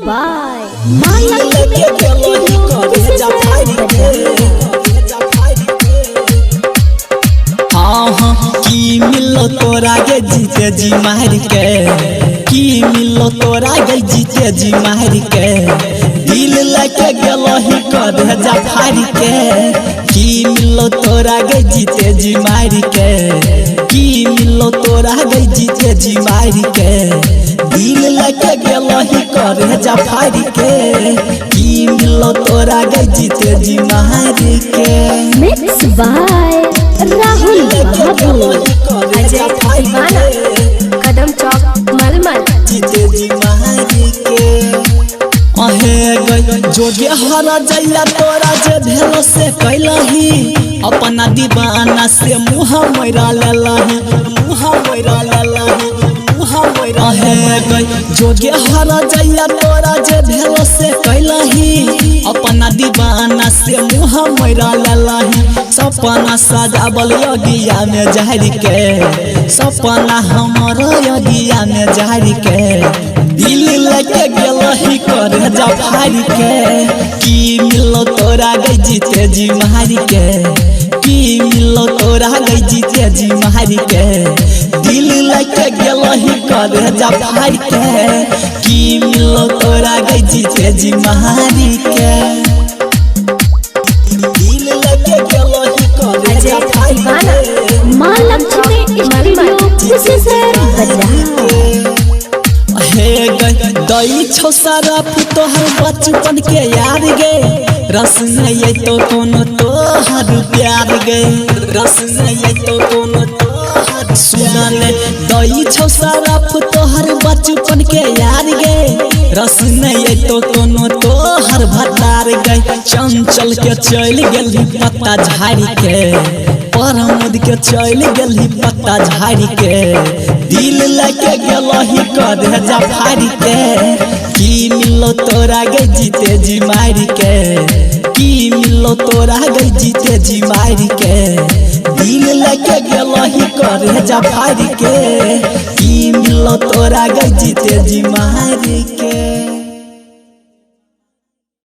by की मिलो तोरा गे जीते जी मार के की मिलो तोरा गे जीते जी मार के दिल लेके गेलो ही कर जा फाड़ के की मिलो तोरा गे जीते जी मार के की मिलो तोरा गे जीते जी मार के दिल लेके गेलो ही कर जा फाड़ के की मिलो तोरा गे जीते जी मार के mixed by राहुल बाबू अजय दीवाना कदम चौक मलमल जीते जी मार के अहे गई जोगे हरा जइया तोरा जे भेलो से कैलही अपना दीवाना से मुँह मोरा लेलही मुँह मोरा लेलही मुँह मोरा अहे गई जोगे हरा जइया तोरा जे भेलो से कैलही अपना दीवाना से मुँह मोरा लेलही सपना सजावल यगिया में जहर के सपना हमर यगिया में जहर के दिल लेके गेलही कर जा फाड़ के की मिलो तोरा गई जीते जी मार के की मिलो तोरा गई जीते जी मार के दिल लेके गेलही कर जा फाड़ के की मिलो तोरा गई जीते जी मार के दिल लेके गेलही कर जा फाड़ के मां लक्ष्मी स्टूडियो कुशेश्वर बाजार हे दई छो सारा तोहर बचपन के यार गे रस नहीं तो कोनो तोहर प्यार गे रस नहीं तो कोनो तोहर सुनन दई छो सारा तोहर बचपन के यार गे रस नहीं तो कोनो तोहर भतार गे चंचल के चल गेली पत्ता झाड़ी के परमद के चल गेली पत्ता झाड़ी के दिल लेके गेलही कर जा फाड़ के की मिलो तोरा गे जीते जी मार के की मिलो तोरा गे जीते जी मार के दिल लेके गेलही कर जा फाड़ के की मिलो तोरा गे जीते जी मार के।